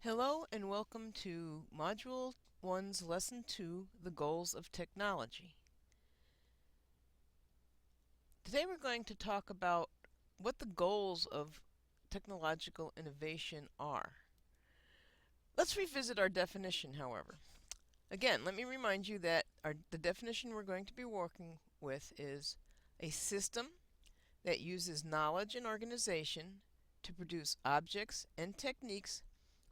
Hello and welcome to Module 1's Lesson 2, The Goals of Technology. Today we're going to talk about what the goals of technological innovation are. Let's revisit our definition, however. Again, let me remind you that the definition we're going to be working with is a system that uses knowledge and organization to produce objects and techniques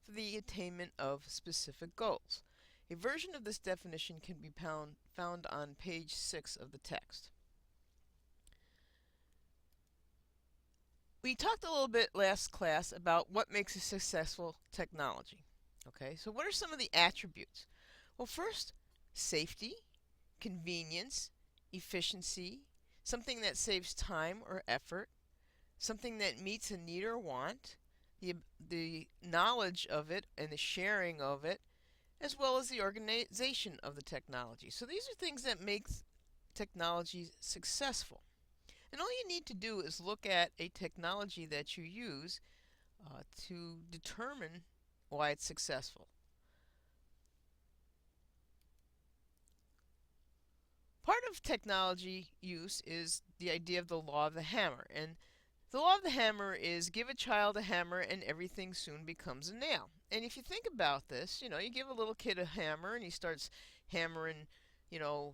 for the attainment of specific goals. A version of this definition can be found on page 6 of the text. We talked a little bit last class about what makes a successful technology. Okay, so what are some of the attributes? Well, first, safety, convenience, efficiency, something that saves time or effort, something that meets a need or want, the knowledge of it and the sharing of it, as well as the organization of the technology. So these are things that make technology successful. And all you need to do is look at a technology that you use to determine why it's successful. Part of technology use is the idea of the law of the hammer. And the law of the hammer is give a child a hammer and everything soon becomes a nail. And if you think about this, you give a little kid a hammer and he starts hammering, the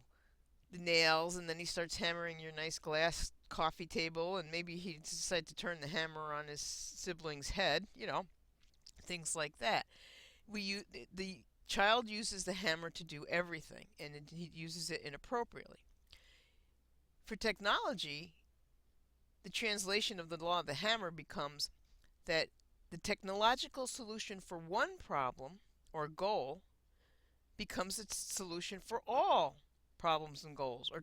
nails, and then he starts hammering your nice glass coffee table, and maybe he decides to turn the hammer on his sibling's head, things like that. The child uses the hammer to do everything, and he uses it inappropriately. For technology, the translation of the law of the hammer becomes that the technological solution for one problem or goal becomes its solution for all problems and goals, or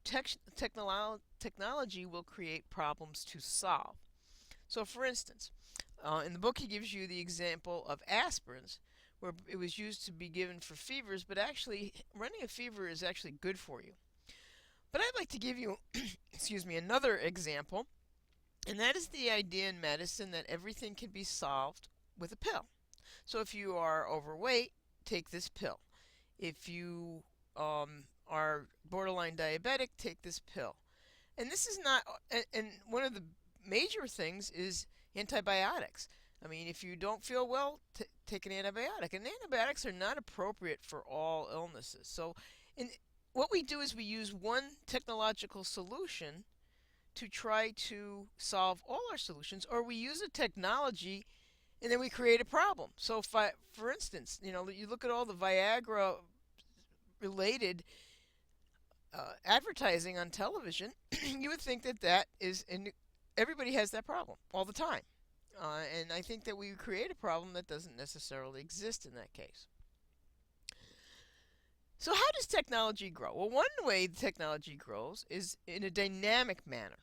technology will create problems to solve. So for instance, in the book he gives you the example of aspirins, where it was used to be given for fevers, but actually running a fever is actually good for you. But I'd like to give you another example, and that is the idea in medicine that everything can be solved with a pill. So if you are overweight, take this pill. If you are borderline diabetic, take this pill. And this is not, and one of the major things is antibiotics. I mean, if you don't feel well, take an antibiotic. And antibiotics are not appropriate for all illnesses. So, what we do is we use one technological solution to try to solve all our solutions, or we use a technology and then we create a problem. So, for instance, you look at all the Viagra related advertising on television, you would think that is, and everybody has that problem all the time. And I think that we create a problem that doesn't necessarily exist in that case. So how does technology grow? Well, one way technology grows is in a dynamic manner.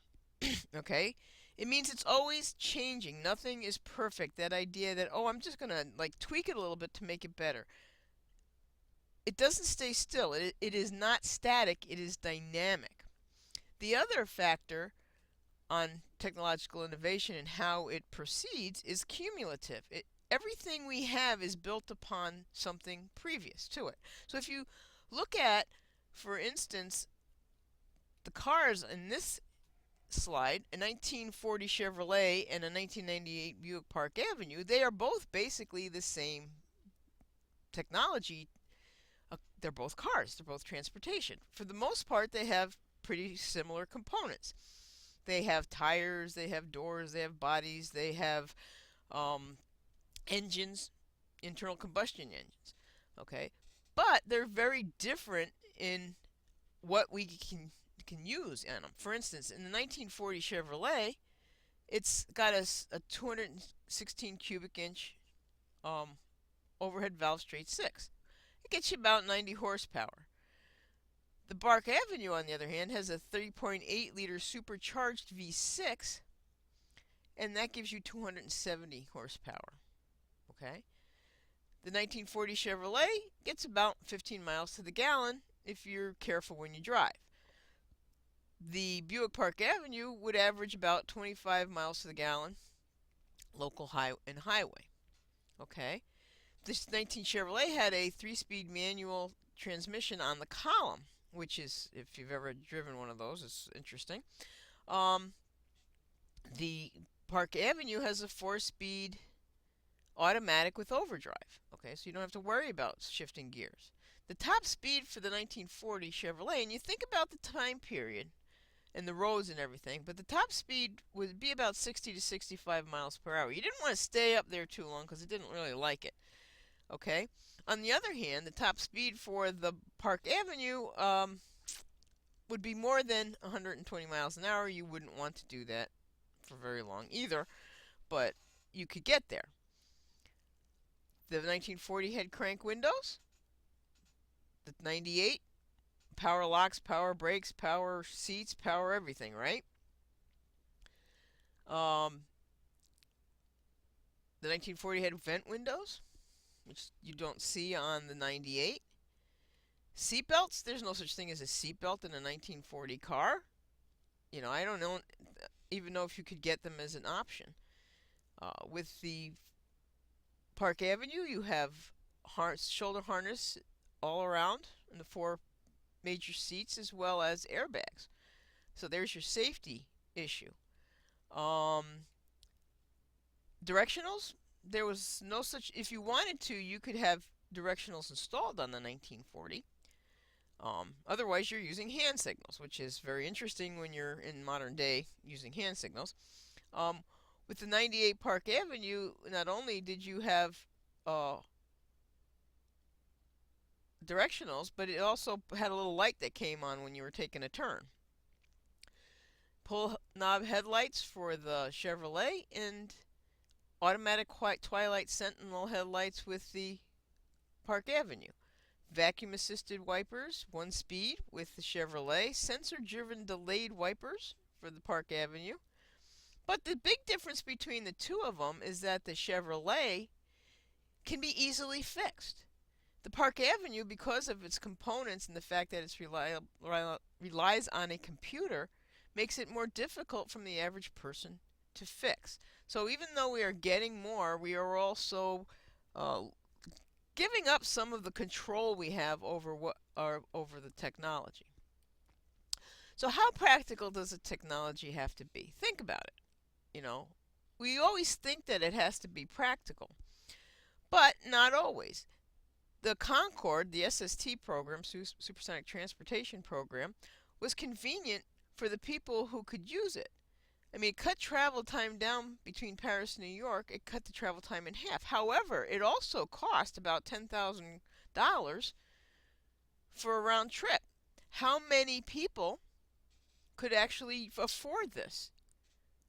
Okay? It means it's always changing. Nothing is perfect. That idea that, oh, I'm just going to tweak it a little bit to make it better. It doesn't stay still. It is not static. It is dynamic. The other factor on technological innovation and how it proceeds is cumulative. Everything we have is built upon something previous to it. So if you look at, for instance, the cars in this slide, a 1940 Chevrolet and a 1998 Buick Park Avenue, they are both basically the same technology. They're both cars, they're both transportation. For the most part, they have pretty similar components. They have tires, they have doors, they have bodies, they have engines, internal combustion engines. Okay, but they're very different in what we can use in them. For instance, in the 1940 Chevrolet, it's got a 216 cubic inch overhead valve straight six. It gets you about 90 horsepower. The Park Avenue, on the other hand, has a 3.8 liter supercharged V6, and that gives you 270 horsepower. Okay? The 1940 Chevrolet gets about 15 miles to the gallon if you're careful when you drive. The Buick Park Avenue would average about 25 miles to the gallon, local and highway. Okay? This 19 Chevrolet had a 3-speed manual transmission on the column, which is, if you've ever driven one of those, it's interesting. Um, the Park Avenue has a 4-speed automatic with overdrive. Okay, so you don't have to worry about shifting gears. The top speed for the 1940 Chevrolet, and you think about the time period and the roads and everything, but the top speed would be about 60 to 65 miles per hour. You didn't want to stay up there too long because it didn't really like it. Okay. On the other hand, the top speed for the Park Avenue would be more than 120 miles an hour. You wouldn't want to do that for very long either, but you could get there. The 1940 had crank windows. The 98, power locks, power brakes, power seats, power everything, right? Um, the 1940 had vent windows, which you don't see on the 98. Seatbelts, there's no such thing as a seatbelt in a 1940 car. I don't know, even know if you could get them as an option. With the Park Avenue, you have shoulder harness all around in the 4 major seats as well as airbags. So there's your safety issue. Um, Directionals, there was no such, if you wanted to, you could have directionals installed on the 1940. Otherwise, you're using hand signals, which is very interesting when you're in modern day using hand signals. With the 98 Park Avenue, not only did you have directionals, but it also had a little light that came on when you were taking a turn. Pull knob headlights for the Chevrolet and automatic twilight sentinel headlights with the Park Avenue. Vacuum assisted wipers, 1 speed with the Chevrolet. Sensor driven delayed wipers for the Park Avenue. But the big difference between the two of them is that the Chevrolet can be easily fixed. The Park Avenue, because of its components and the fact that it relies on a computer, makes it more difficult from the average person to fix. So even though we are getting more, we are also giving up some of the control we have over over the technology. So how practical does the technology have to be? Think about it. We always think that it has to be practical, but not always. The Concorde, the SST program, Supersonic Transportation Program, was convenient for the people who could use it. I mean, it cut travel time down between Paris and New York. It cut the travel time in half. However, it also cost about $10,000 for a round trip. How many people could actually afford this?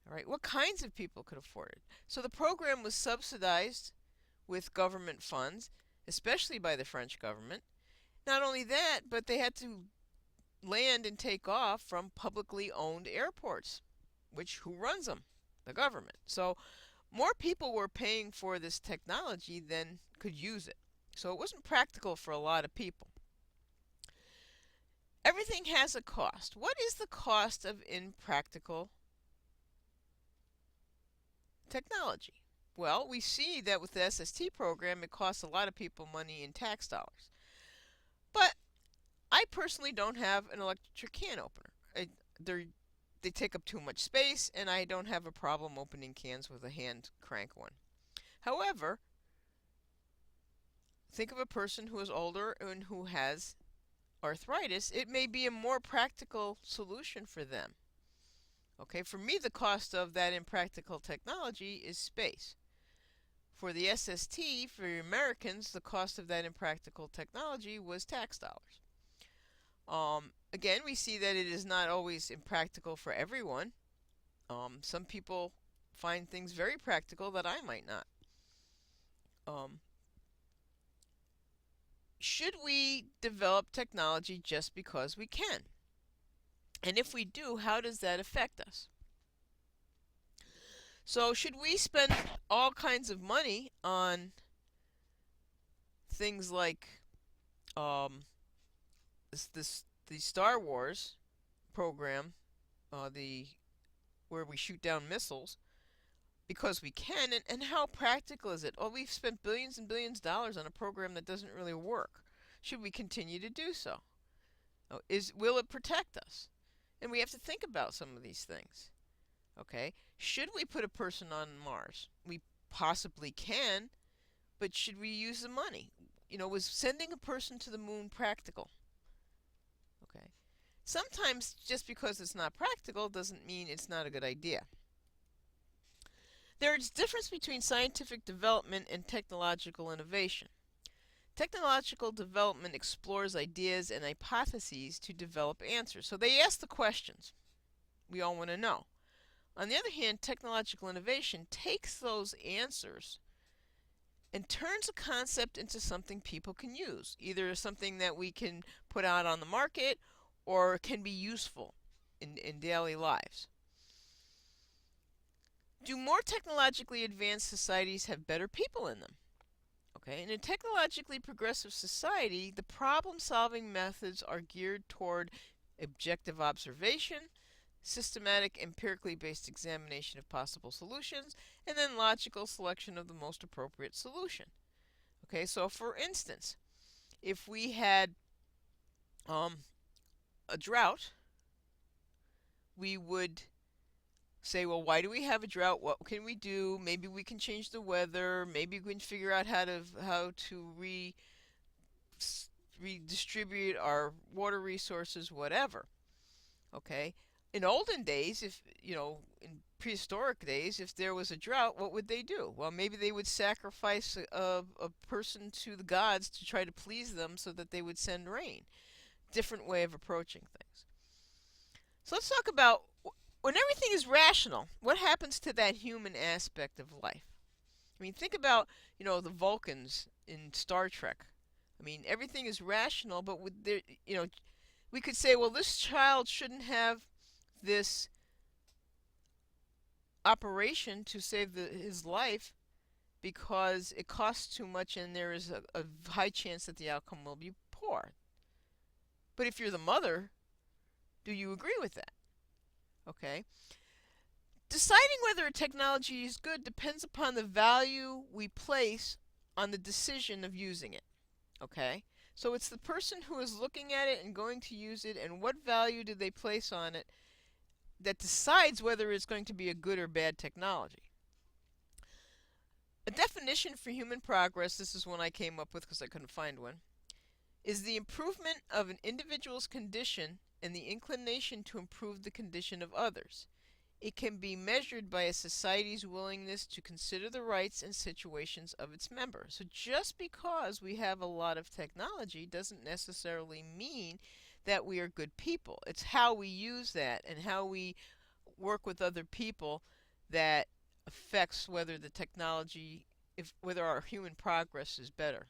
All right, what kinds of people could afford it? So the program was subsidized with government funds, especially by the French government. Not only that, but they had to land and take off from publicly owned airports, which who runs them? The government. So more people were paying for this technology than could use it. So it wasn't practical for a lot of people. Everything has a cost. What is the cost of impractical technology? Well, we see that with the SST program, it costs a lot of people money in tax dollars. But I personally don't have an electric can opener. They take up too much space, and I don't have a problem opening cans with a hand crank one. However, think of a person who is older and who has arthritis. It may be a more practical solution for them. Okay, for me, the cost of that impractical technology is space. For the SST, for Americans, the cost of that impractical technology was tax dollars. Again, we see that it is not always impractical for everyone. Some people find things very practical that I might not. Should we develop technology just because we can? And if we do, how does that affect us? So should we spend all kinds of money on things like the Star Wars program, where we shoot down missiles, because we can, and how practical is it? Oh, we've spent billions and billions of dollars on a program that doesn't really work. Should we continue to do so? Oh, will it protect us? And we have to think about some of these things. Okay? Should we put a person on Mars? We possibly can, but should we use the money? Was sending a person to the moon practical? Okay. Sometimes just because it's not practical doesn't mean it's not a good idea. There is a difference between scientific development and technological innovation. Technological development explores ideas and hypotheses to develop answers. So they ask the questions we all want to know. On the other hand, technological innovation takes those answers and turns a concept into something people can use, either something that we can put out on the market or can be useful in daily lives. Do more technologically advanced societies have better people in them? Okay, in a technologically progressive society, the problem-solving methods are geared toward objective observation, systematic, empirically based examination of possible solutions, and then logical selection of the most appropriate solution. Okay, so for instance, if we had a drought, we would say, well, why do we have a drought? What can we do? Maybe we can change the weather. Maybe we can figure out how to redistribute our water resources, whatever. Okay. In olden days, in prehistoric days, if there was a drought, what would they do? Well, maybe they would sacrifice a person to the gods to try to please them so that they would send rain. Different way of approaching things. So let's talk about when everything is rational, what happens to that human aspect of life? I mean, think about, the Vulcans in Star Trek. I mean, everything is rational, but we could say, well, this child shouldn't have this operation to save his life because it costs too much and there is a high chance that the outcome will be poor. But if you're the mother, do you agree with that? Okay. Deciding whether a technology is good depends upon the value we place on the decision of using it. Okay? So it's the person who is looking at it and going to use it, and what value do they place on it that decides whether it's going to be a good or bad technology. A definition for human progress, this is one I came up with because I couldn't find one, is the improvement of an individual's condition and the inclination to improve the condition of others. It can be measured by a society's willingness to consider the rights and situations of its members. So just because we have a lot of technology doesn't necessarily mean that we are good people. It's how we use that and how we work with other people that affects whether the technology, whether our human progress is better.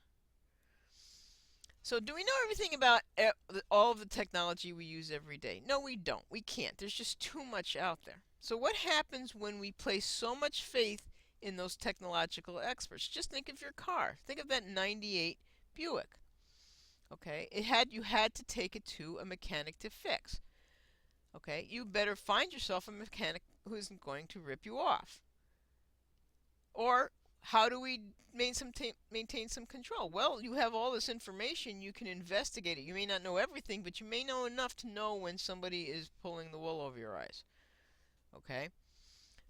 So do we know everything about all of the technology we use every day? No, we don't. We can't. There's just too much out there. So what happens when we place so much faith in those technological experts? Just think of your car. Think of that 98 Buick. Okay, you had to take it to a mechanic to fix. Okay, you better find yourself a mechanic who isn't going to rip you off. Or how do we maintain some control? Well, you have all this information, you can investigate it. You may not know everything, but you may know enough to know when somebody is pulling the wool over your eyes. Okay?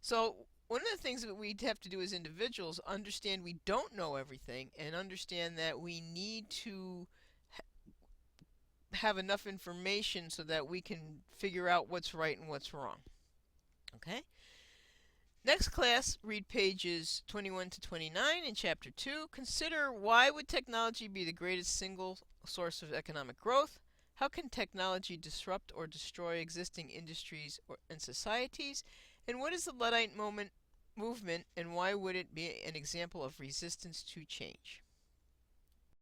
So, one of the things that we have to do as individuals, understand we don't know everything, and understand that we need to have enough information so that we can figure out what's right and what's wrong. Okay? Next class, read pages 21 to 29 in Chapter 2. Consider why would technology be the greatest single source of economic growth? How can technology disrupt or destroy existing industries and societies? And what is the Luddite movement and why would it be an example of resistance to change?